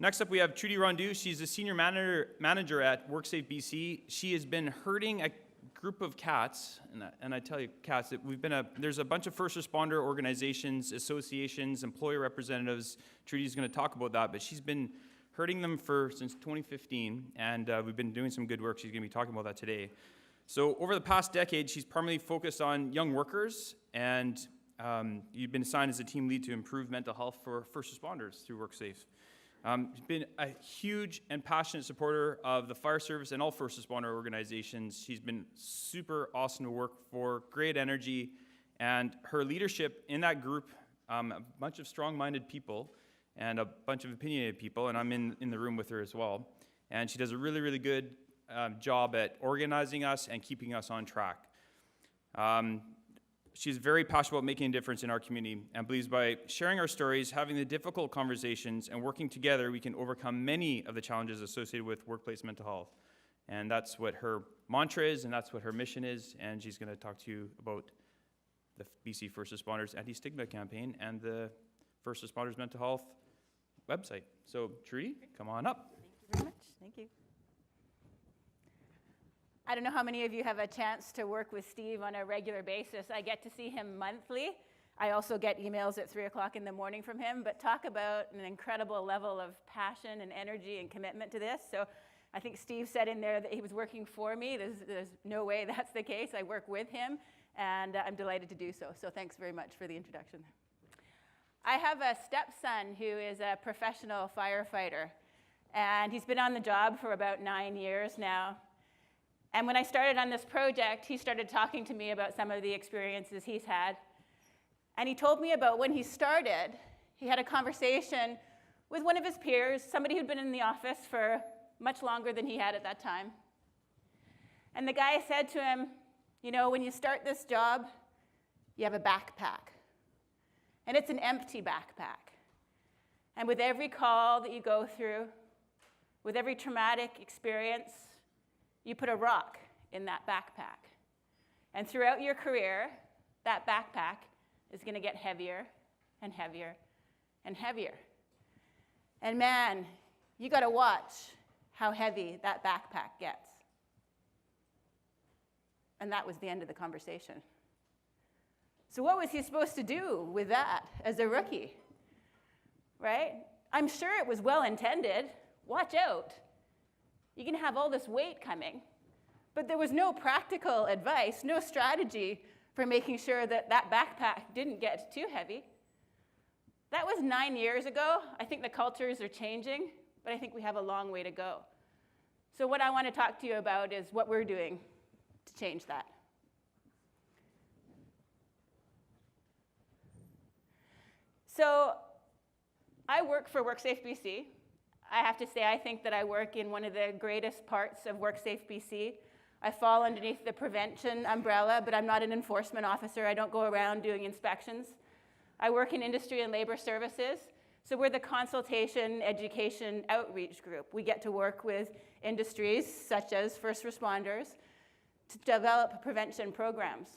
Next up, we have Trudi Rondou. She's a senior manager at WorkSafeBC. She has been herding a group of cats, and I tell you, cats, there's a bunch of first responder organizations, associations, employer representatives. Trudy's going to talk about that, but she's been herding them since 2015, and we've been doing some good work. She's going to be talking about that today. So over the past decade, she's primarily focused on young workers, and you've been assigned as a team lead to improve mental health for first responders through WorkSafe. She's been a huge and passionate supporter of the fire service and all first responder organizations. She's been super awesome to work for, great energy, and her leadership in that group, a bunch of strong-minded people and a bunch of opinionated people, and I'm in the room with her as well. And she does a really, really good job at organizing us and keeping us on track. She's very passionate about making a difference in our community and believes by sharing our stories, having the difficult conversations, and working together, we can overcome many of the challenges associated with workplace mental health. And that's what her mantra is, and that's what her mission is, and she's going to talk to you about the BC First Responders Anti-Stigma Campaign and the First Responders Mental Health website. So, Trudy, come on up. Thank you very much. Thank you. I don't know how many of you have a chance to work with Steve on a regular basis. I get to see him monthly. I also get emails at 3 o'clock in the morning from him, but talk about an incredible level of passion and energy and commitment to this. So I think Steve said in there that he was working for me. There's no way that's the case. I work with him, and I'm delighted to do so. So thanks very much for the introduction. I have a stepson who is a professional firefighter, and he's been on the job for about 9 years now. And when I started on this project, he started talking to me about some of the experiences he's had. And he told me about when he started, he had a conversation with one of his peers, somebody who'd been in the office for much longer than he had at that time. And the guy said to him, you know, when you start this job, you have a backpack. And it's an empty backpack. And with every call that you go through, with every traumatic experience, you put a rock in that backpack. And throughout your career, that backpack is going to get heavier and heavier and heavier. And man, you got to watch how heavy that backpack gets. And that was the end of the conversation. So what was he supposed to do with that as a rookie? Right? I'm sure it was well intended. Watch out. You can have all this weight coming, but there was no practical advice, no strategy for making sure that that backpack didn't get too heavy. That was 9 years ago. I think the cultures are changing, but I think we have a long way to go. So what I want to talk to you about is what we're doing to change that. So I work for WorkSafeBC. I have to say, I think that I work in one of the greatest parts of WorkSafeBC. I fall underneath the prevention umbrella, but I'm not an enforcement officer. I don't go around doing inspections. I work in industry and labor services. So we're the consultation, education, outreach group. We get to work with industries such as first responders to develop prevention programs.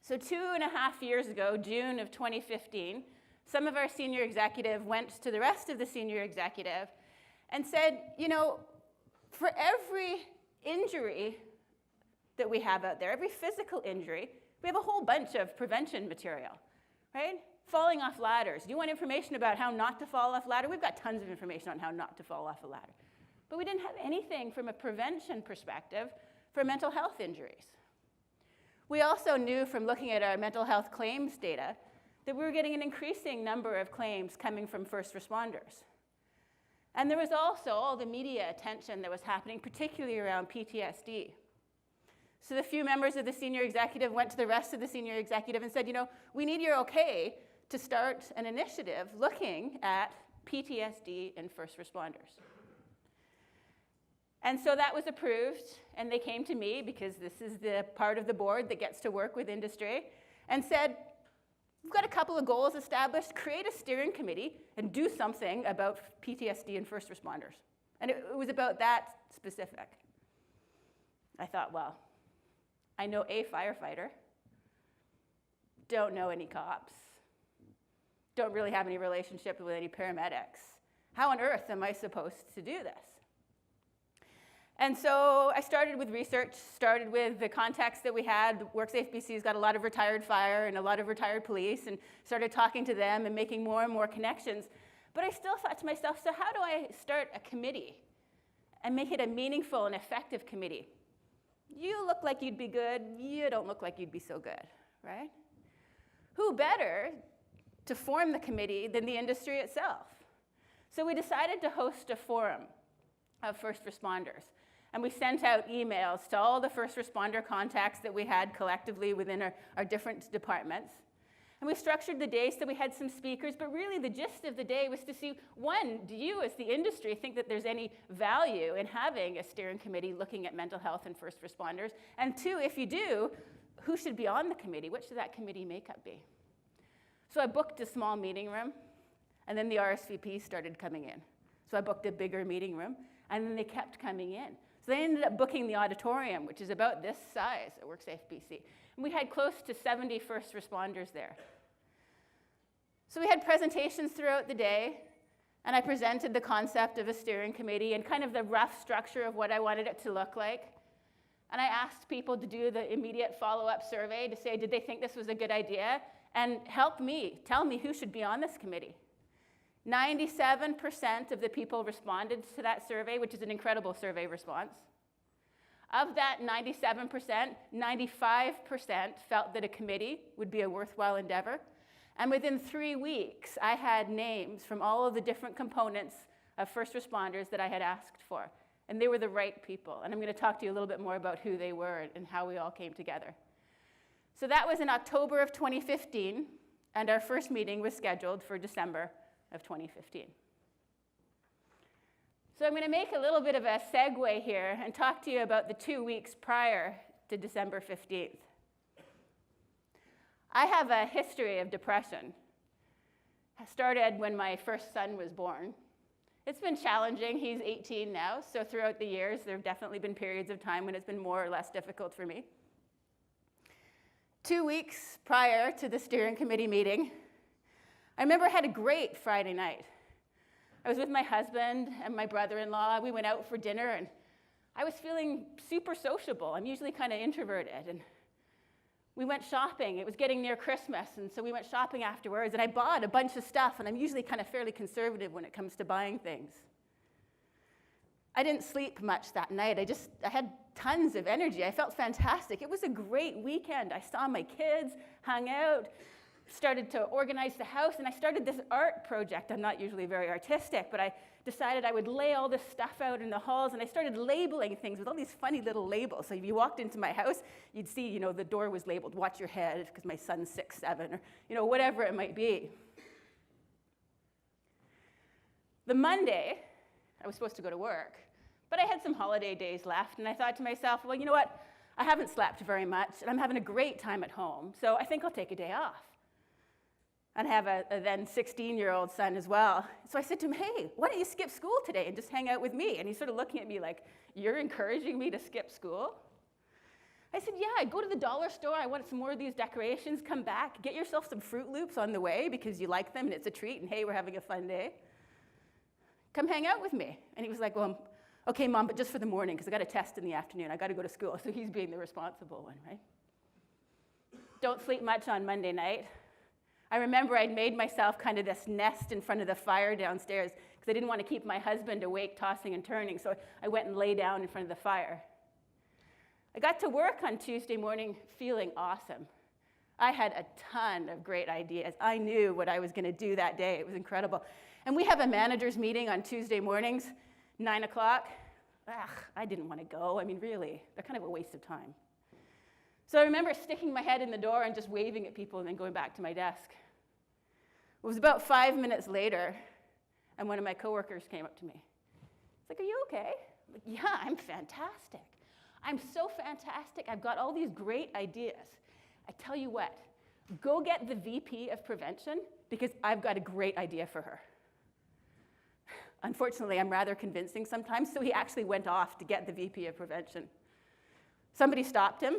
So 2.5 years ago, June of 2015, some of our senior executive went to the rest of the senior executive and said, you know, for every injury that we have out there, every physical injury, we have a whole bunch of prevention material, right? Falling off ladders. Do you want information about how not to fall off a ladder? We've got tons of information on how not to fall off a ladder. But we didn't have anything from a prevention perspective for mental health injuries. We also knew from looking at our mental health claims data that we were getting an increasing number of claims coming from first responders. And there was also all the media attention that was happening, particularly around PTSD. So the few members of the senior executive went to the rest of the senior executive and said, you know, we need your okay to start an initiative looking at PTSD in first responders. And so that was approved, and they came to me, because this is the part of the board that gets to work with industry, and said, we've got a couple of goals established. Create a steering committee and do something about PTSD in first responders. And it was about that specific. I thought, well, I know a firefighter, don't know any cops, don't really have any relationship with any paramedics. How on earth am I supposed to do this? And so I started with research, started with the contacts that we had. WorkSafeBC's got a lot of retired fire and a lot of retired police, and started talking to them and making more and more connections. But I still thought to myself, so how do I start a committee and make it a meaningful and effective committee? You look like you'd be good, you don't look like you'd be so good, right? Who better to form the committee than the industry itself? So we decided to host a forum of first responders. And we sent out emails to all the first responder contacts that we had collectively within our different departments. And we structured the day so we had some speakers, but really the gist of the day was to see, one, do you as the industry think that there's any value in having a steering committee looking at mental health and first responders? And two, if you do, who should be on the committee? What should that committee makeup be? So I booked a small meeting room, and then the RSVPs started coming in. So I booked a bigger meeting room, and then they kept coming in. So they ended up booking the auditorium, which is about this size at WorkSafeBC. And we had close to 70 first responders there. So we had presentations throughout the day, and I presented the concept of a steering committee and kind of the rough structure of what I wanted it to look like. And I asked people to do the immediate follow-up survey to say, did they think this was a good idea? And help me, tell me who should be on this committee. 97% of the people responded to that survey, which is an incredible survey response. Of that 97%, 95% felt that a committee would be a worthwhile endeavor. And within 3 weeks, I had names from all of the different components of first responders that I had asked for. And they were the right people. And I'm going to talk to you a little bit more about who they were and how we all came together. So that was in October of 2015, and our first meeting was scheduled for December of 2015. So I'm going to make a little bit of a segue here and talk to you about the 2 weeks prior to December 15th. I have a history of depression. I started when my first son was born. It's been challenging. He's 18 now, so throughout the years, there have definitely been periods of time when it's been more or less difficult for me. 2 weeks prior to the steering committee meeting, I remember I had a great Friday night. I was with my husband and my brother-in-law. We went out for dinner, and I was feeling super sociable. I'm usually kind of introverted. And we went shopping. It was getting near Christmas, and so we went shopping afterwards, and I bought a bunch of stuff, and I'm usually kind of fairly conservative when it comes to buying things. I didn't sleep much that night. I had tons of energy. I felt fantastic. It was a great weekend. I saw my kids, hung out, started to organize the house, and I started this art project. I'm not usually very artistic, but I decided I would lay all this stuff out in the halls, and I started labeling things with all these funny little labels. So if you walked into my house, you'd see, the door was labeled, "Watch your head," because my son's 6, 7, or, whatever it might be. The Monday, I was supposed to go to work, but I had some holiday days left, and I thought to myself, well, you know what? I haven't slept very much, and I'm having a great time at home, so I think I'll take a day off. And I have a then 16-year-old son as well. So I said to him, hey, why don't you skip school today and just hang out with me? And he's sort of looking at me like, you're encouraging me to skip school? I said, yeah, go to the dollar store. I want some more of these decorations. Come back. Get yourself some Fruit Loops on the way because you like them and it's a treat. And hey, we're having a fun day. Come hang out with me. And he was like, well, okay, Mom, but just for the morning because I got a test in the afternoon. I got to go to school. So he's being the responsible one, right? Don't sleep much on Monday night. I remember I'd made myself kind of this nest in front of the fire downstairs because I didn't want to keep my husband awake, tossing and turning, so I went and lay down in front of the fire. I got to work on Tuesday morning feeling awesome. I had a ton of great ideas. I knew what I was going to do that day. It was incredible. And we have a manager's meeting on Tuesday mornings, 9 o'clock. I didn't want to go. I mean, really, they're kind of a waste of time. So I remember sticking my head in the door and just waving at people and then going back to my desk. It was about 5 minutes later, and one of my coworkers came up to me. He's like, are you okay? I'm like, yeah, I'm fantastic. I'm so fantastic. I've got all these great ideas. I tell you what, go get the VP of prevention because I've got a great idea for her. Unfortunately, I'm rather convincing sometimes, so he actually went off to get the VP of prevention. Somebody stopped him.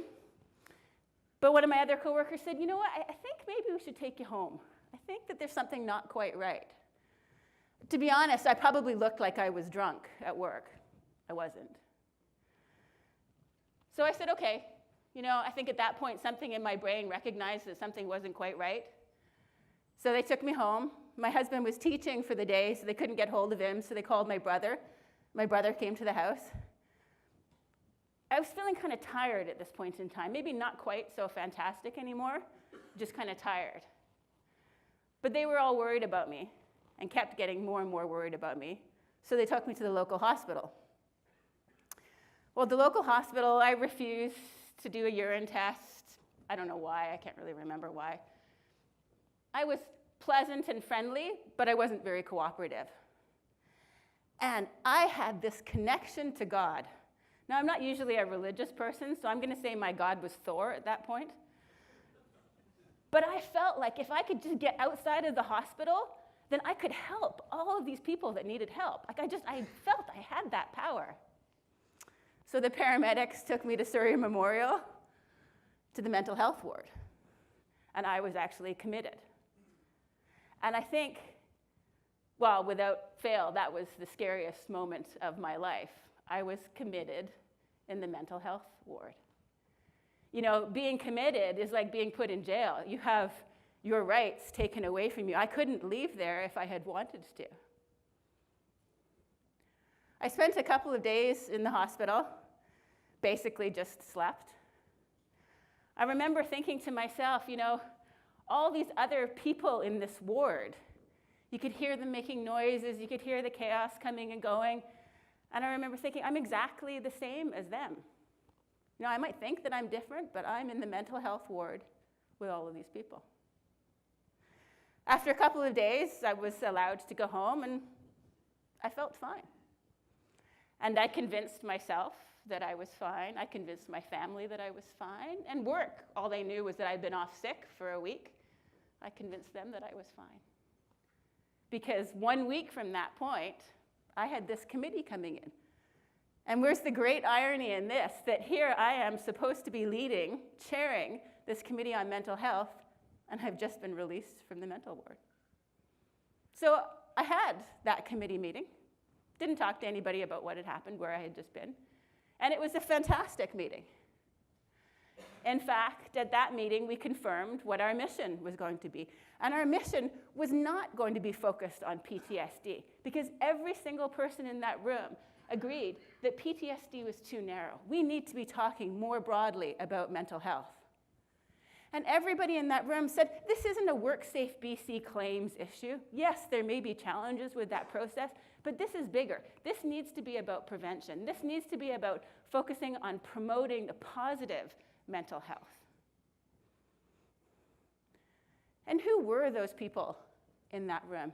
But one of my other coworkers said, you know what, I think maybe we should take you home. I think that there's something not quite right. To be honest, I probably looked like I was drunk at work. I wasn't. So I said, okay, I think at that point something in my brain recognized that something wasn't quite right. So they took me home. My husband was teaching for the day, so they couldn't get hold of him, so they called my brother. My brother came to the house. I was feeling kind of tired at this point in time, maybe not quite so fantastic anymore, just kind of tired. But they were all worried about me and kept getting more and more worried about me, so they took me to the local hospital. Well, the local hospital, I refused to do a urine test. I don't know why, I can't really remember why. I was pleasant and friendly, but I wasn't very cooperative. And I had this connection to God. Now, I'm not usually a religious person, so I'm going to say my God was Thor at that point. But I felt like if I could just get outside of the hospital, then I could help all of these people that needed help. Like I felt I had that power. So the paramedics took me to Surrey Memorial, to the mental health ward. And I was actually committed. And I think, well, without fail, that was the scariest moment of my life. I was committed in the mental health ward. Being committed is like being put in jail. You have your rights taken away from you. I couldn't leave there if I had wanted to. I spent a couple of days in the hospital, basically just slept. I remember thinking to myself, all these other people in this ward, you could hear them making noises, you could hear the chaos coming and going. And I remember thinking, I'm exactly the same as them. I might think that I'm different, but I'm in the mental health ward with all of these people. After a couple of days, I was allowed to go home, and I felt fine. And I convinced myself that I was fine. I convinced my family that I was fine. And work, all they knew was that I'd been off sick for a week. I convinced them that I was fine. Because 1 week from that point, I had this committee coming in. And where's the great irony in this? That here I am supposed to be leading, chairing this committee on mental health, and I've just been released from the mental ward. So I had that committee meeting. Didn't talk to anybody about what had happened, where I had just been. And it was a fantastic meeting. In fact, at that meeting, we confirmed what our mission was going to be. And our mission was not going to be focused on PTSD, because every single person in that room agreed that PTSD was too narrow. We need to be talking more broadly about mental health. And everybody in that room said, this isn't a WorkSafeBC claims issue. Yes, there may be challenges with that process, but this is bigger. This needs to be about prevention. This needs to be about focusing on promoting the positive mental health. And who were those people in that room?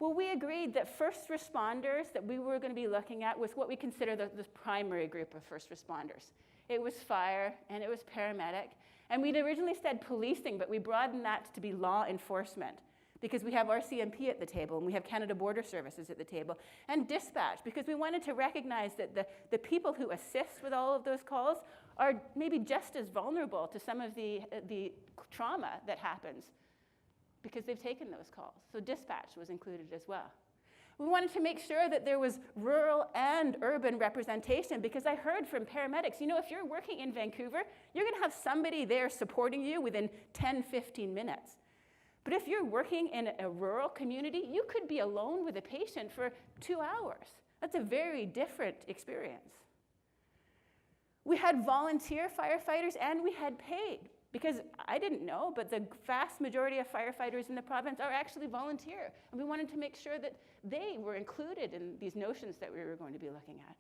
Well, we agreed that first responders that we were going to be looking at was what we consider the primary group of first responders. It was fire and it was paramedic. And we'd originally said policing, but we broadened that to be law enforcement, because we have RCMP at the table and we have Canada Border Services at the table, and dispatch, because we wanted to recognize that the people who assist with all of those calls are maybe just as vulnerable to some of the trauma that happens because they've taken those calls. So dispatch was included as well. We wanted to make sure that there was rural and urban representation, because I heard from paramedics, if you're working in Vancouver, you're going to have somebody there supporting you within 10, 15 minutes. But if you're working in a rural community, you could be alone with a patient for 2 hours. That's a very different experience. We had volunteer firefighters and we had paid, because I didn't know, but the vast majority of firefighters in the province are actually volunteer. And we wanted to make sure that they were included in these notions that we were going to be looking at.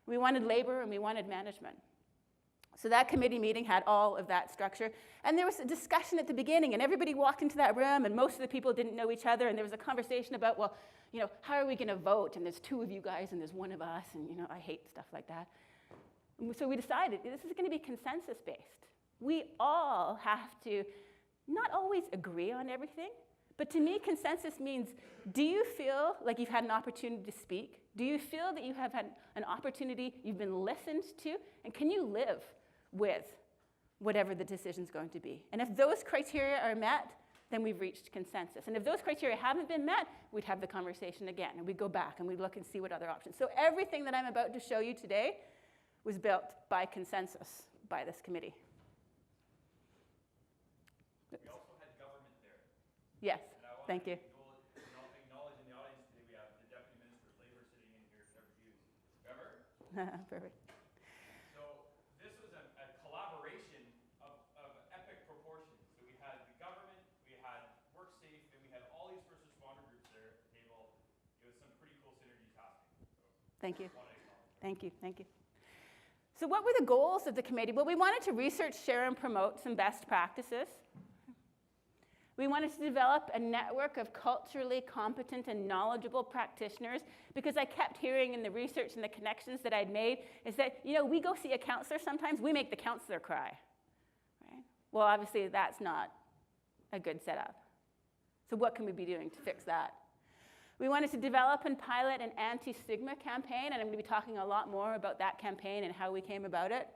We wanted labor and we wanted management. So that committee meeting had all of that structure. And there was a discussion at the beginning, and everybody walked into that room, and most of the people didn't know each other, and there was a conversation about, well, how are we going to vote? And there's 2 of you guys, and there's 1 of us, and I hate stuff like that. And so we decided this is going to be consensus-based. We all have to not always agree on everything, but to me, consensus means, do you feel like you've had an opportunity to speak? Do you feel that you have had an opportunity, you've been listened to, and can you live with whatever the decision's going to be? And if those criteria are met, then we've reached consensus. And if those criteria haven't been met, we'd have the conversation again, and we'd go back and we'd look and see what other options. So everything that I'm about to show you today was built by consensus by this committee. We also had government there. Yes, thank you. Acknowledge in the audience today we have the Deputy Minister of Labour sitting in here, Trevor Hughes. Trevor? Perfect. So this was a collaboration of epic proportions. So we had the government, we had WorkSafe, and we had all these first responder groups there at the table. It was some pretty cool synergy tasking. So thank you. Thank you. Thank you. So what were the goals of the committee? Well, we wanted to research, share, and promote some best practices. We wanted to develop a network of culturally competent and knowledgeable practitioners, because I kept hearing in the research and the connections that I'd made is that, we go see a counselor sometimes, we make the counselor cry. Right? Well, obviously that's not a good setup. So what can we be doing to fix that? We wanted to develop and pilot an anti-stigma campaign, and I'm going to be talking a lot more about that campaign and how we came about it.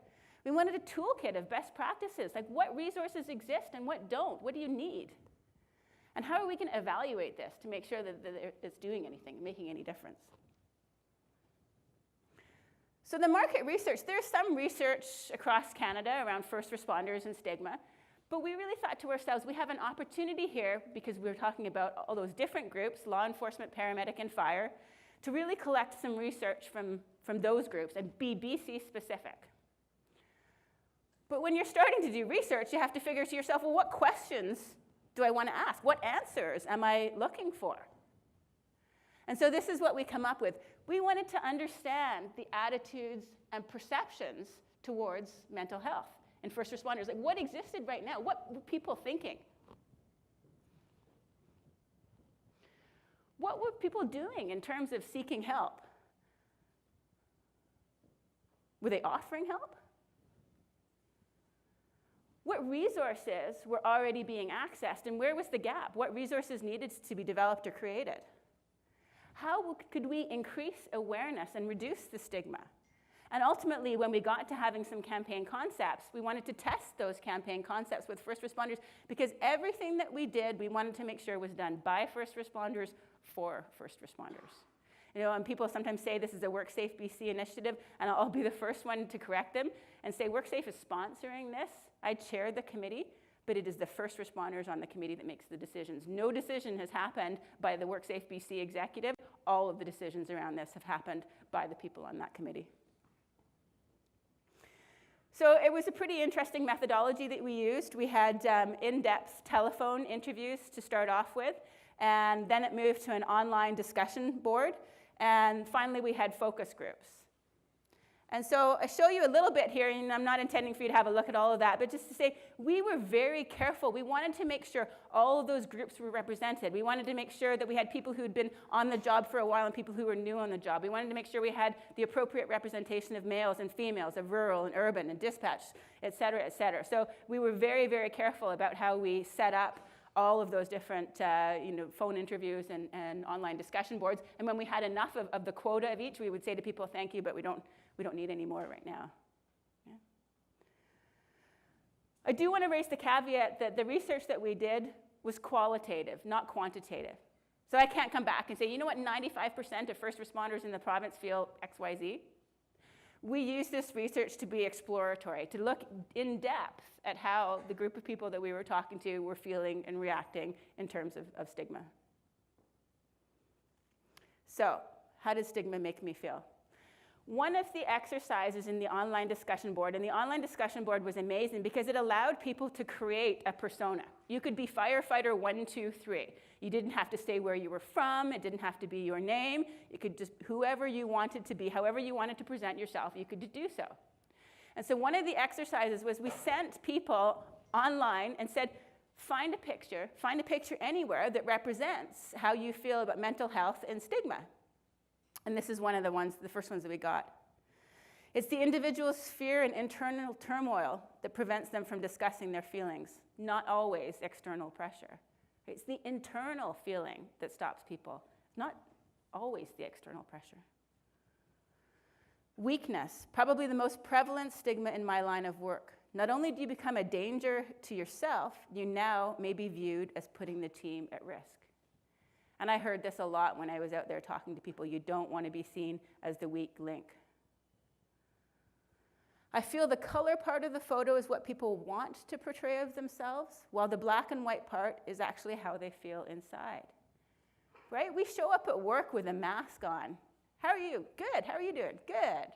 We wanted a toolkit of best practices, like what resources exist and what don't. What do you need? And how are we going to evaluate this to make sure that it's doing anything, making any difference? So the market research, there's some research across Canada around first responders and stigma, but we really thought to ourselves, we have an opportunity here, because we're talking about all those different groups, law enforcement, paramedic, and fire, to really collect some research from those groups and be BC specific. But when you're starting to do research, you have to figure to yourself, well, what questions do I want to ask? What answers am I looking for? And so this is what we come up with. We wanted to understand the attitudes and perceptions towards mental health and first responders. Like, what existed right now? What were people thinking? What were people doing in terms of seeking help? Were they offering help? What resources were already being accessed, and where was the gap? What resources needed to be developed or created? How could we increase awareness and reduce the stigma? And ultimately, when we got to having some campaign concepts, we wanted to test those campaign concepts with first responders, because everything that we did, we wanted to make sure was done by first responders for first responders. And people sometimes say this is a WorkSafeBC initiative, and I'll be the first one to correct them and say WorkSafe is sponsoring this. I chair the committee, but it is the first responders on the committee that makes the decisions. No decision has happened by the WorkSafeBC executive. All of the decisions around this have happened by the people on that committee. So it was a pretty interesting methodology that we used. We had in-depth telephone interviews to start off with, and then it moved to an online discussion board. And finally, we had focus groups. And so I show you a little bit here, and I'm not intending for you to have a look at all of that, but just to say we were very careful. We wanted to make sure all of those groups were represented. We wanted to make sure that we had people who had been on the job for a while and people who were new on the job. We wanted to make sure we had the appropriate representation of males and females, of rural and urban and dispatch, et cetera, et cetera. So we were very, very careful about how we set up all of those different phone interviews and online discussion boards. And when we had enough of the quota of each, we would say to people, thank you, but we don't need any more right now. Yeah. I do want to raise the caveat that the research that we did was qualitative, not quantitative. So I can't come back and say, you know what, 95% of first responders in the province feel XYZ. We use this research to be exploratory, to look in depth at how the group of people that we were talking to were feeling and reacting in terms of stigma. So, how does stigma make me feel? One of the exercises in the online discussion board, and the online discussion board was amazing because it allowed people to create a persona. You could be firefighter 1, 2, 3. You didn't have to say where you were from. It didn't have to be your name. You could just, whoever you wanted to be, however you wanted to present yourself, you could do so. And so one of the exercises was we sent people online and said, find a picture anywhere that represents how you feel about mental health and stigma. And this is one of the first ones that we got. It's the individual's fear and internal turmoil that prevents them from discussing their feelings, not always external pressure. It's the internal feeling that stops people, not always the external pressure. Weakness, probably the most prevalent stigma in my line of work. Not only do you become a danger to yourself, you now may be viewed as putting the team at risk. And I heard this a lot when I was out there talking to people. You don't want to be seen as the weak link. I feel the color part of the photo is what people want to portray of themselves, while the black and white part is actually how they feel inside. Right? We show up at work with a mask on. How are you? Good. How are you doing? Good.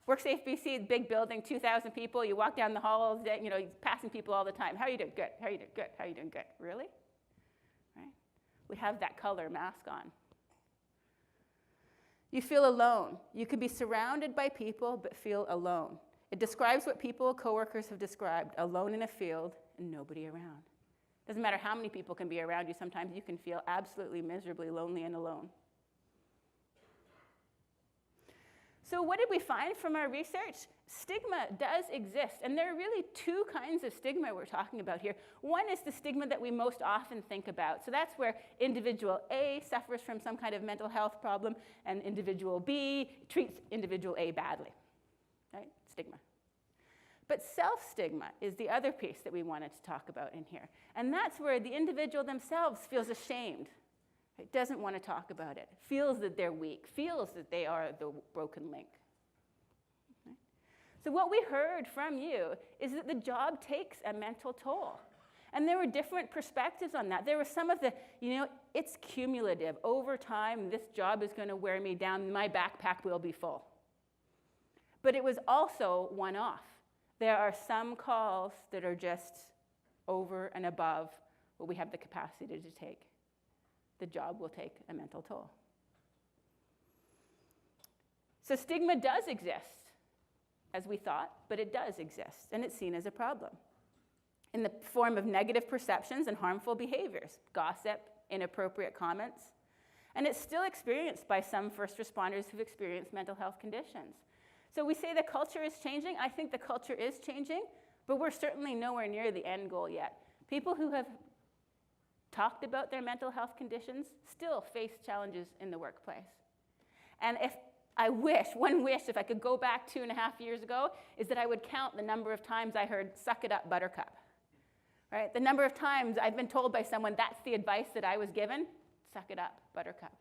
WorkSafeBC, big building, 2,000 people. You walk down the halls, you're passing people all the time. How are you doing? Good. How are you doing? Good. How are you doing? Good. Really? Right? We have that color mask on. You feel alone. You can be surrounded by people, but feel alone. It describes what people, coworkers have described, alone in a field and nobody around. Doesn't matter how many people can be around you, sometimes you can feel absolutely miserably lonely and alone. So what did we find from our research? Stigma does exist, and there are really two kinds of stigma we're talking about here. One is the stigma that we most often think about. So that's where individual A suffers from some kind of mental health problem, and individual B treats individual A badly, right? Stigma. But self-stigma is the other piece that we wanted to talk about in here. And that's where the individual themselves feels ashamed. It doesn't want to talk about it, feels that they're weak, feels that they are the broken link. Okay? So what we heard from you is that the job takes a mental toll. And there were different perspectives on that. There were some of the, it's cumulative. Over time, this job is going to wear me down. My backpack will be full. But it was also one-off. There are some calls that are just over and above what we have the capacity to take. The job will take a mental toll. So stigma does exist, as we thought, but it does exist, and it's seen as a problem in the form of negative perceptions and harmful behaviors, gossip, inappropriate comments, and it's still experienced by some first responders who've experienced mental health conditions. So we say the culture is changing. I think the culture is changing, but we're certainly nowhere near the end goal yet. People who have talked about their mental health conditions still face challenges in the workplace. And one wish, if I could go back 2.5 years ago, is that I would count the number of times I heard, "Suck it up, buttercup." Right? The number of times I've been told by someone, that's the advice that I was given, suck it up, buttercup.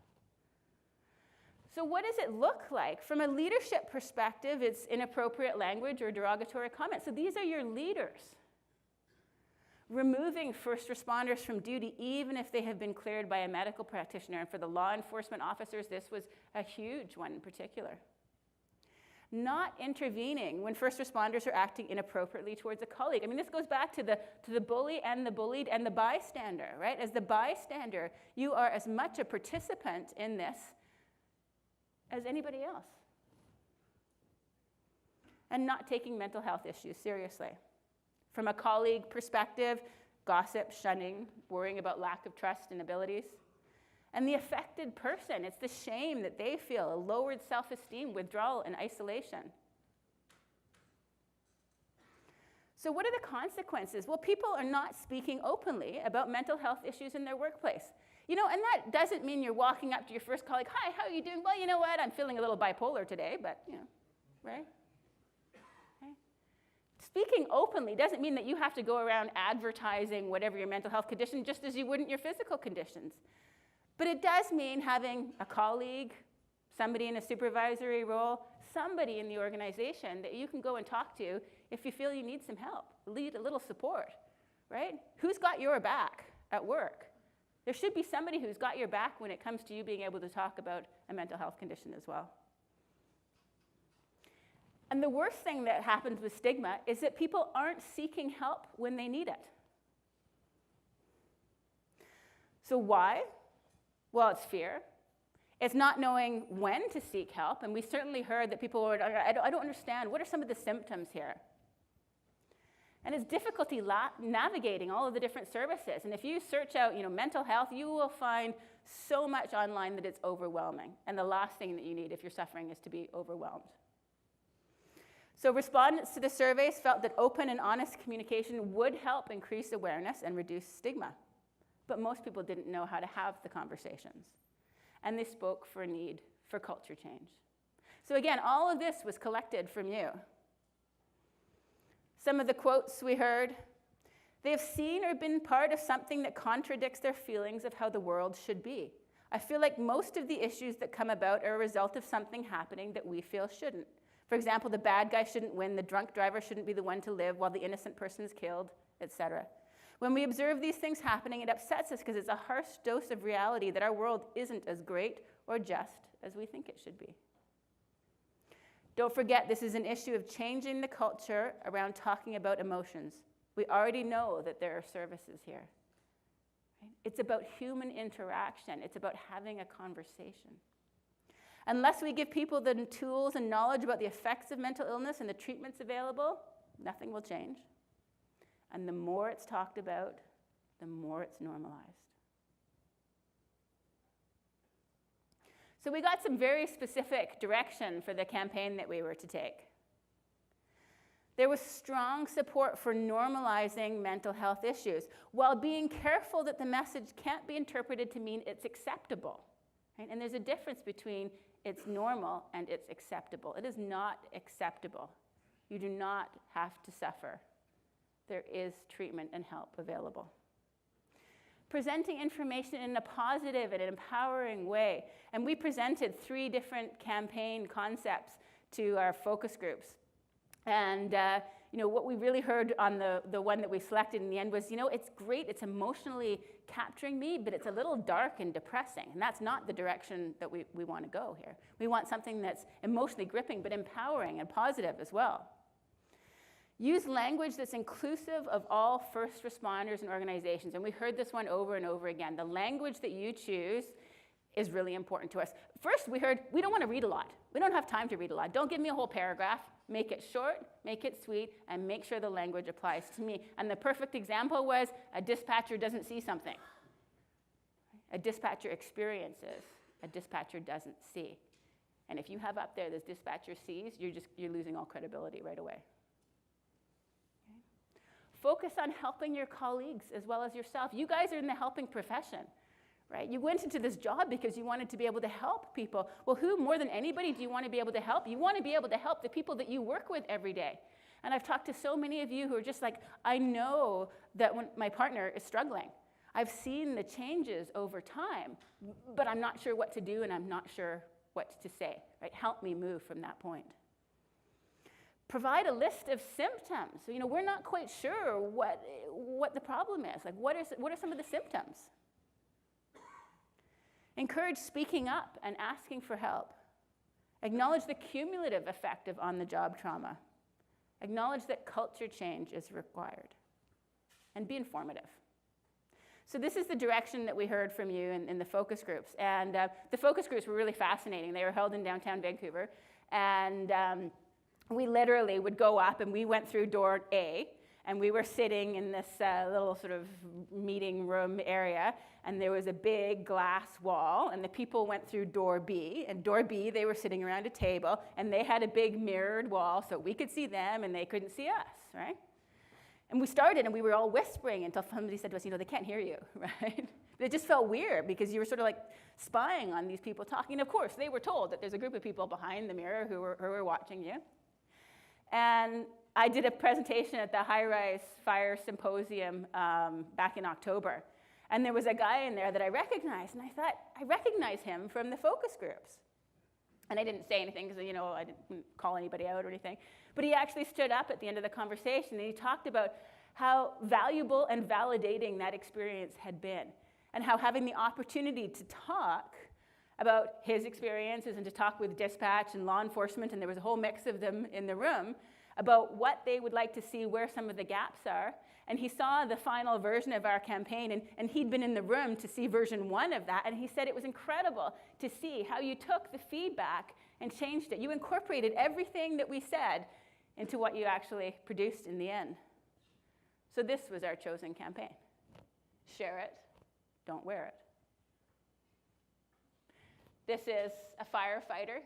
So what does it look like? From a leadership perspective, it's inappropriate language or derogatory comments. So these are your leaders. Removing first responders from duty, even if they have been cleared by a medical practitioner. And for the law enforcement officers, this was a huge one in particular. Not intervening when first responders are acting inappropriately towards a colleague. I mean, this goes back to the bully and the bullied and the bystander, right? As the bystander, you are as much a participant in this as anybody else. And not taking mental health issues seriously. From a colleague perspective, gossip, shunning, worrying about lack of trust and abilities. And the affected person, it's the shame that they feel, a lowered self-esteem, withdrawal, and isolation. So what are the consequences? Well, people are not speaking openly about mental health issues in their workplace. And that doesn't mean you're walking up to your first colleague, "Hi, how are you doing?" "Well, you know what, I'm feeling a little bipolar today," but, right? Speaking openly doesn't mean that you have to go around advertising whatever your mental health condition, just as you wouldn't your physical conditions. But it does mean having a colleague, somebody in a supervisory role, somebody in the organization that you can go and talk to if you feel you need some help, need a little support, right? Who's got your back at work? There should be somebody who's got your back when it comes to you being able to talk about a mental health condition as well. And the worst thing that happens with stigma is that people aren't seeking help when they need it. So why? Well, it's fear. It's not knowing when to seek help. And we certainly heard that people were, I don't understand. What are some of the symptoms here? And it's difficulty navigating all of the different services. And if you search out, mental health, you will find so much online that it's overwhelming. And the last thing that you need if you're suffering is to be overwhelmed. So respondents to the surveys felt that open and honest communication would help increase awareness and reduce stigma. But most people didn't know how to have the conversations. And they spoke for a need for culture change. So again, all of this was collected from you. Some of the quotes we heard: they have seen or been part of something that contradicts their feelings of how the world should be. I feel like most of the issues that come about are a result of something happening that we feel shouldn't. For example, the bad guy shouldn't win, the drunk driver shouldn't be the one to live while the innocent person is killed, etc. When we observe these things happening, it upsets us because it's a harsh dose of reality that our world isn't as great or just as we think it should be. Don't forget, this is an issue of changing the culture around talking about emotions. We already know that there are services here. Right? It's about human interaction. It's about having a conversation. Unless we give people the tools and knowledge about the effects of mental illness and the treatments available, nothing will change. And the more it's talked about, the more it's normalized. So we got some very specific direction for the campaign that we were to take. There was strong support for normalizing mental health issues, while being careful that the message can't be interpreted to mean it's acceptable. Right? And there's a difference between it's normal and it's acceptable. It is not acceptable. You do not have to suffer. There is treatment and help available. Presenting information in a positive and empowering way. And we presented 3 different campaign concepts to our focus groups. And what we really heard on the one that we selected in the end was, it's great, it's emotionally capturing me, but it's a little dark and depressing. And that's not the direction that we want to go here. We want something that's emotionally gripping, but empowering and positive as well. Use language that's inclusive of all first responders and organizations. And we heard this one over and over again. The language that you choose is really important to us. First, we heard, we don't want to read a lot. We don't have time to read a lot. Don't give me a whole paragraph. Make it short, make it sweet, and make sure the language applies to me. And the perfect example was a dispatcher doesn't see something. A dispatcher experiences, a dispatcher doesn't see. And if you have up there this dispatcher sees, you're losing all credibility right away. Okay? Focus on helping your colleagues as well as yourself. You guys are in the helping profession. Right? You went into this job because you wanted to be able to help people. Well, who more than anybody do you want to be able to help? You want to be able to help the people that you work with every day. And I've talked to so many of you who are just like, I know that when my partner is struggling. I've seen the changes over time, but I'm not sure what to do and I'm not sure what to say. Right? Help me move from that point. Provide a list of symptoms. So, we're not quite sure what the problem is. Like, what are some of the symptoms? Encourage speaking up and asking for help. Acknowledge the cumulative effect of on-the-job trauma. Acknowledge that culture change is required. And be informative. So this is the direction that we heard from you in the focus groups. And the focus groups were really fascinating. They were held in downtown Vancouver. And we literally would go up, and we went through door A, and we were sitting in this little sort of meeting room area, and there was a big glass wall, and the people went through door B, and door B, they were sitting around a table, and they had a big mirrored wall, so we could see them, and they couldn't see us, right? And we started, and we were all whispering until somebody said to us, they can't hear you, right? It just felt weird, because you were sort of like spying on these people talking. And of course, they were told that there's a group of people behind the mirror who were watching you. And I did a presentation at the High Rise Fire Symposium back in October. And there was a guy in there that I recognized, and I thought, I recognize him from the focus groups. And I didn't say anything because, I didn't call anybody out or anything. But he actually stood up at the end of the conversation, and he talked about how valuable and validating that experience had been, and how having the opportunity to talk about his experiences and to talk with dispatch and law enforcement, and there was a whole mix of them in the room, about what they would like to see, where some of the gaps are. And he saw the final version of our campaign, and he'd been in the room to see version 1 of that, and he said it was incredible to see how you took the feedback and changed it. You incorporated everything that we said into what you actually produced in the end. So this was our chosen campaign. Share it, don't wear it. This is a firefighter.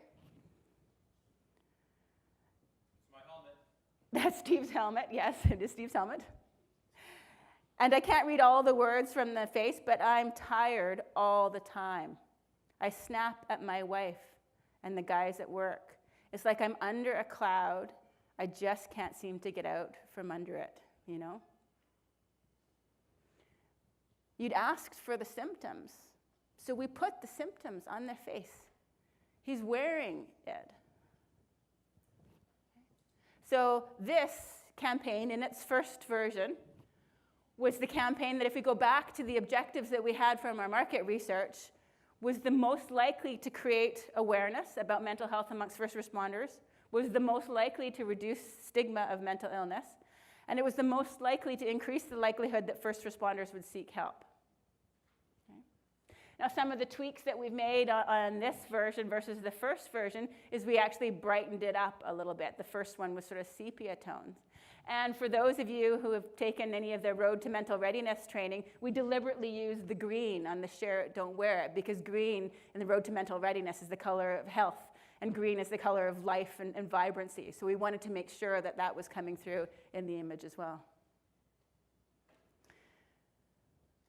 That's Steve's helmet. Yes, it is Steve's helmet. And I can't read all the words from the face, but I'm tired all the time. I snap at my wife and the guys at work. It's like I'm under a cloud. I just can't seem to get out from under it, you know? You'd asked for the symptoms, so we put the symptoms on their face. He's wearing it. So this campaign, in its first version, was the campaign that, if we go back to the objectives that we had from our market research, was the most likely to create awareness about mental health amongst first responders, was the most likely to reduce stigma of mental illness, and it was the most likely to increase the likelihood that first responders would seek help. Okay. Now, some of the tweaks that we've made on this version versus the first version is we actually brightened it up a little bit. The first one was sort of sepia tones. And for those of you who have taken any of the Road to Mental Readiness training, we deliberately used the green on the Share It, Don't Wear It, because green in the Road to Mental Readiness is the color of health, and green is the color of life and vibrancy. So we wanted to make sure that that was coming through in the image as well.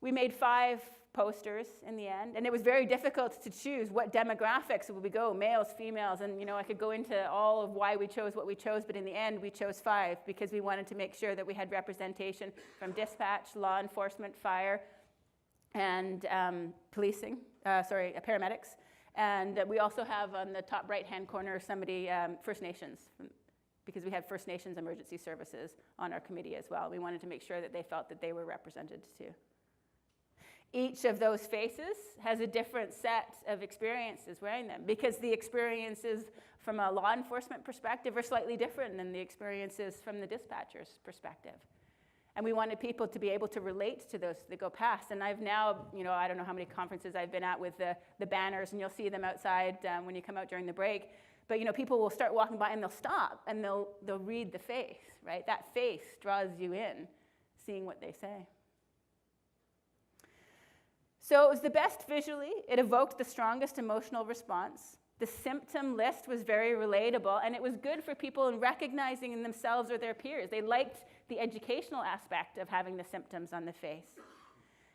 We made 5 posters in the end, and it was very difficult to choose what demographics would we go, males, females, and you know, I could go into all of why we chose what we chose, but in the end we chose 5 because we wanted to make sure that we had representation from dispatch, law enforcement, fire, and paramedics. And we also have on the top right-hand corner somebody, First Nations, because we had First Nations emergency services on our committee as well. We wanted to make sure that they felt that they were represented too. Each of those faces has a different set of experiences wearing them, because the experiences from a law enforcement perspective are slightly different than the experiences from the dispatcher's perspective. And we wanted people to be able to relate to those that go past. And I've now, you know, I don't know how many conferences I've been at with the banners, and you'll see them outside when you come out during the break. But, you know, people will start walking by and they'll stop and they'll read the face, right? That face draws you in, seeing what they say. So it was the best visually. It evoked the strongest emotional response. The symptom list was very relatable, and it was good for people in recognizing in themselves or their peers. They liked the educational aspect of having the symptoms on the face.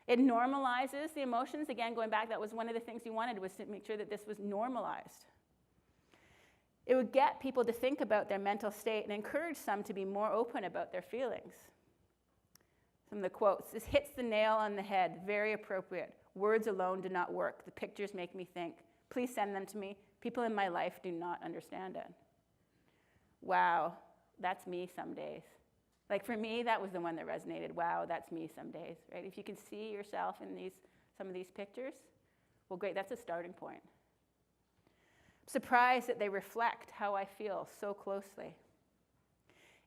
It normalizes the emotions. Again, going back, that was one of the things you wanted, was to make sure that this was normalized. It would get people to think about their mental state and encourage some to be more open about their feelings. Some of the quotes: "This hits the nail on the head, very appropriate. Words alone do not work. The pictures make me think. Please send them to me. People in my life do not understand it." Wow, that's me some days. Like for me, that was the one that resonated. Wow, that's me some days, right? If you can see yourself in some of these pictures, well, great, that's a starting point. I'm surprised that they reflect how I feel so closely.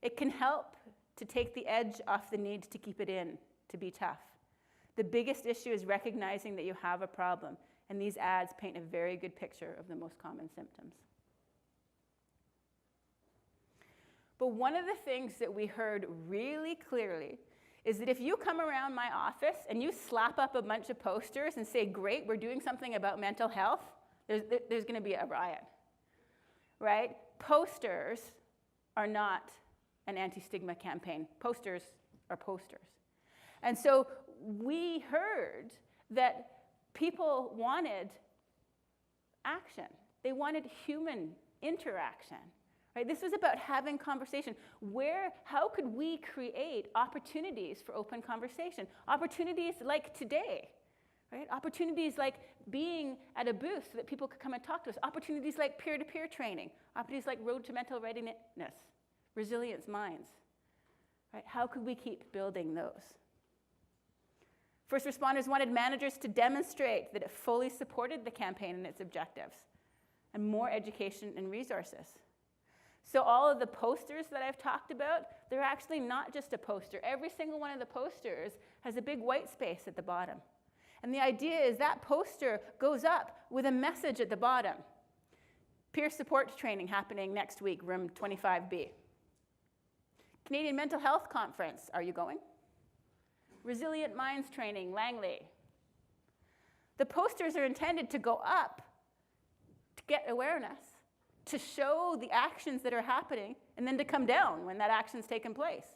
It can help to take the edge off the need to keep it in, to be tough. The biggest issue is recognizing that you have a problem, and these ads paint a very good picture of the most common symptoms. But one of the things that we heard really clearly is that if you come around my office and you slap up a bunch of posters and say, "Great, we're doing something about mental health," there's going to be a riot, right? Posters are not an anti-stigma campaign. Posters are posters. And so we heard that people wanted action. They wanted human interaction, right? This was about having conversation. How could we create opportunities for open conversation? Opportunities like today, right? Opportunities like being at a booth so that people could come and talk to us. Opportunities like peer-to-peer training. Opportunities like Road to Mental Readiness, Resilience Minds, right? How could we keep building those? First responders wanted managers to demonstrate that it fully supported the campaign and its objectives, and more education and resources. So all of the posters that I've talked about, they're actually not just a poster. Every single one of the posters has a big white space at the bottom. And the idea is that poster goes up with a message at the bottom. Peer support training happening next week, room 25B. Canadian Mental Health Conference, are you going? Resilient Minds training, Langley. The posters are intended to go up to get awareness, to show the actions that are happening, and then to come down when that action's taken place,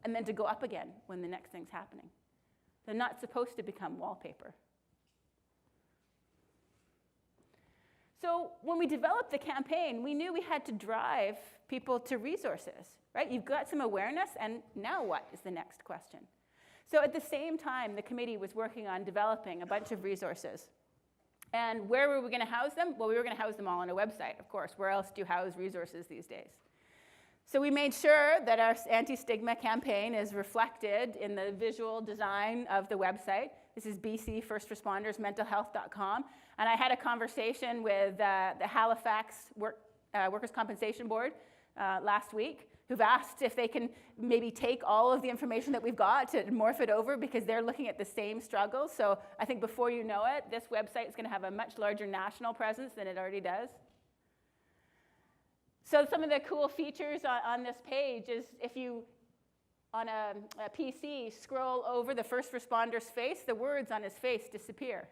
and then to go up again when the next thing's happening. They're not supposed to become wallpaper. So when we developed the campaign, we knew we had to drive people to resources, right? You've got some awareness, and now what is the next question? So at the same time, the committee was working on developing a bunch of resources. And where were we going to house them? Well, we were going to house them all on a website, of course. Where else do you house resources these days? So we made sure that our anti-stigma campaign is reflected in the visual design of the website. This is bcfirstrespondersmentalhealth.com. And I had a conversation with the Halifax Workers' Compensation Board last week, who've asked if they can maybe take all of the information that we've got to morph it over, because they're looking at the same struggles. So I think before you know it, this website is going to have a much larger national presence than it already does. So some of the cool features on this page is if you, on a PC, scroll over the first responder's face, the words on his face disappear.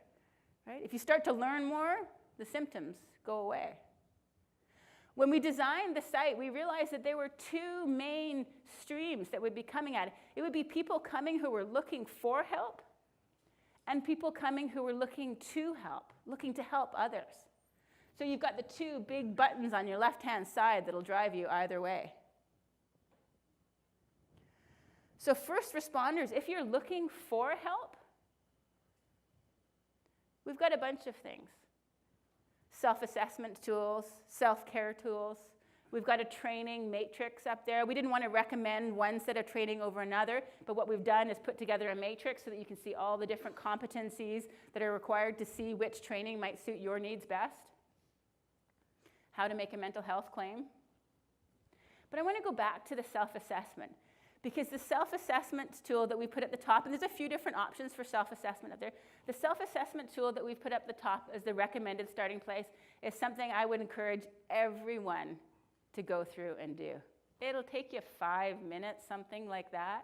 Right? If you start to learn more, the symptoms go away. When we designed the site, we realized that there were two main streams that would be coming at it. It would be people coming who were looking for help, and people coming who were looking to help others. So you've got the two big buttons on your left-hand side that'll drive you either way. So first responders, if you're looking for help, we've got a bunch of things. Self-assessment tools, self-care tools. We've got a training matrix up there. We didn't want to recommend one set of training over another, but what we've done is put together a matrix so that you can see all the different competencies that are required to see which training might suit your needs best. How to make a mental health claim. But I want to go back to the self-assessment, because the self-assessment tool that we put at the top, and there's a few different options for self-assessment up there, the self-assessment tool that we've put up the top as the recommended starting place is something I would encourage everyone to go through and do. It'll take you 5 minutes, something like that.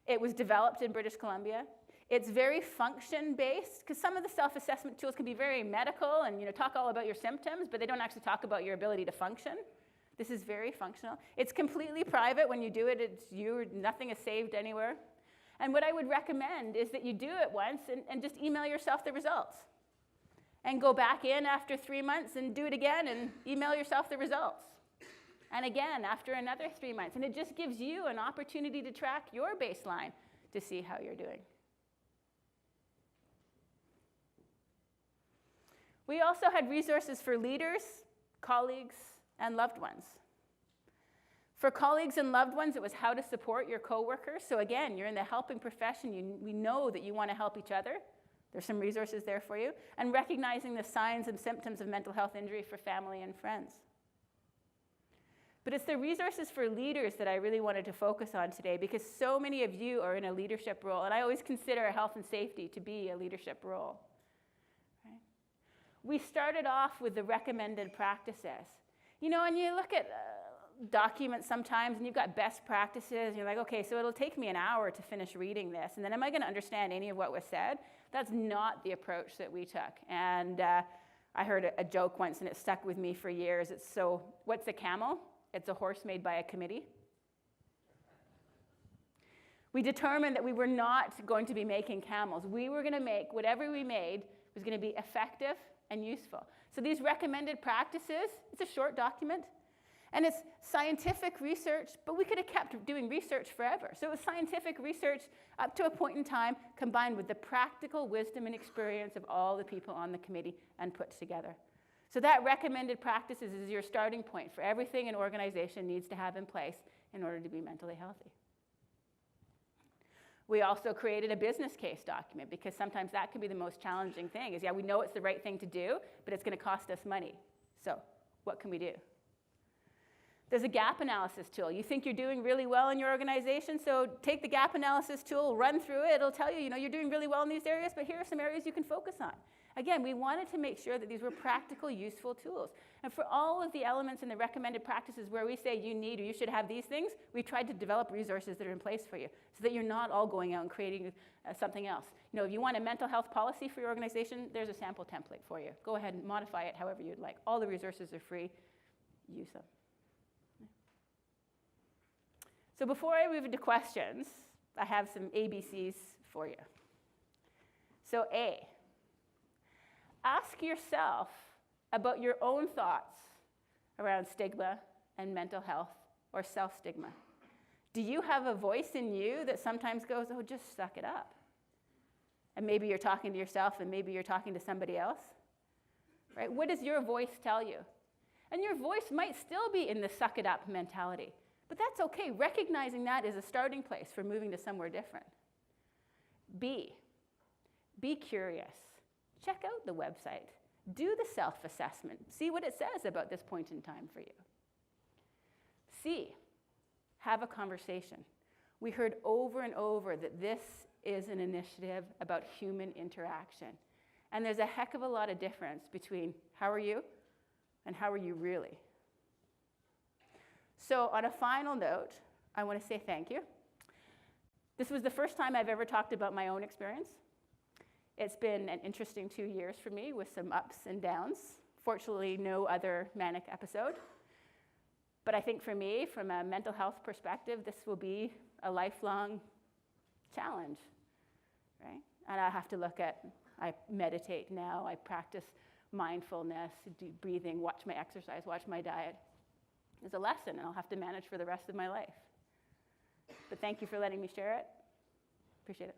It was developed in British Columbia. It's very function-based, because some of the self-assessment tools can be very medical and talk all about your symptoms, but they don't actually talk about your ability to function. This is very functional. It's completely private. When you do it, it's you. Nothing is saved anywhere. And what I would recommend is that you do it once and just email yourself the results. And go back in after 3 months and do it again and email yourself the results. And again after another 3 months. And it just gives you an opportunity to track your baseline to see how you're doing. We also had resources for leaders, colleagues, and loved ones. For colleagues and loved ones, it was how to support your coworkers. So again, you're in the helping profession. We know that you want to help each other. There's some resources there for you. And recognizing the signs and symptoms of mental health injury for family and friends. But it's the resources for leaders that I really wanted to focus on today, because so many of you are in a leadership role, and I always consider health and safety to be a leadership role. Right? We started off with the recommended practices. And you look at documents sometimes, and you've got best practices, and you're like, okay, so it'll take me an hour to finish reading this, and then am I going to understand any of what was said? That's not the approach that we took. And I heard a joke once, and it stuck with me for years. It's what's a camel? It's a horse made by a committee. We determined that we were not going to be making camels. We were going to make whatever we made was going to be effective and useful. So these recommended practices, it's a short document, and it's scientific research, but we could have kept doing research forever. So it was scientific research up to a point in time, combined with the practical wisdom and experience of all the people on the committee and put together. So that recommended practices is your starting point for everything an organization needs to have in place in order to be mentally healthy. We also created a business case document, because sometimes that can be the most challenging thing, is we know it's the right thing to do, but it's going to cost us money. So what can we do? There's a gap analysis tool. You think you're doing really well in your organization, so take the gap analysis tool, run through it. It'll tell you, you're doing really well in these areas, but here are some areas you can focus on. Again, we wanted to make sure that these were practical, useful tools. And for all of the elements in the recommended practices where we say you need or you should have these things, we tried to develop resources that are in place for you so that you're not all going out and creating something else. If you want a mental health policy for your organization, there's a sample template for you. Go ahead and modify it however you'd like. All the resources are free. Use them. So before I move into questions, I have some ABCs for you. So A, ask yourself about your own thoughts around stigma and mental health or self-stigma? Do you have a voice in you that sometimes goes, oh, just suck it up? And maybe you're talking to yourself and maybe you're talking to somebody else, right? What does your voice tell you? And your voice might still be in the suck it up mentality, but that's okay. Recognizing that is a starting place for moving to somewhere different. Be curious. Check out the website. Do the self-assessment. See what it says about this point in time for you. C, have a conversation. We heard over and over that this is an initiative about human interaction. And there's a heck of a lot of difference between how are you and how are you really. So on a final note, I want to say thank you. This was the first time I've ever talked about my own experience. It's been an interesting 2 years for me with some ups and downs. Fortunately, no other manic episode. But I think for me, from a mental health perspective, this will be a lifelong challenge, right? And I have to look at, I meditate now, I practice mindfulness, do breathing, watch my exercise, watch my diet. It's a lesson, and I'll have to manage for the rest of my life. But thank you for letting me share it. Appreciate it.